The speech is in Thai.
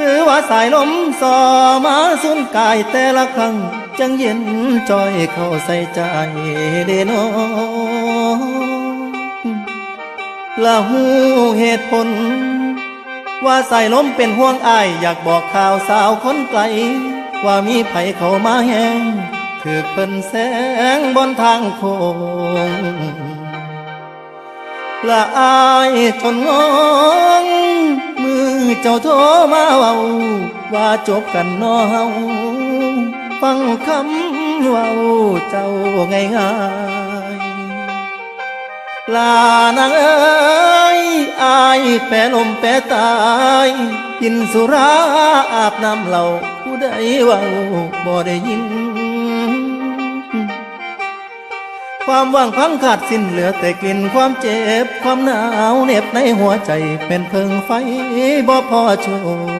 หรือว่าสายลมสอมาสุนกายแต่ละครั้งจังเย็นจอยเข้าใส่ใจเดโนละหูเหตุผลว่าสายลมเป็นห่วงอายอยากบอกข่าวสาวคนไกลว่ามีไผเข้ามาแหงถือเพิ่นแสงบนทางโค้งละอายจนงงมือเจ้าโทรมาเว้าว่าจบกันน้อเฮาฟังคำเว้าเจ้าง่ายๆลานางเอ้ยอายแปรลมแปรตายกินสุราอาบน้ำเหล้าผู้ใดเว้าบ่ได้ยินความว่างพังขาดสิ้นเหลือแต่กลิ่นความเจ็บความหนาวเหน็บในหัวใจเป็นเพิงไฟบ่พอโช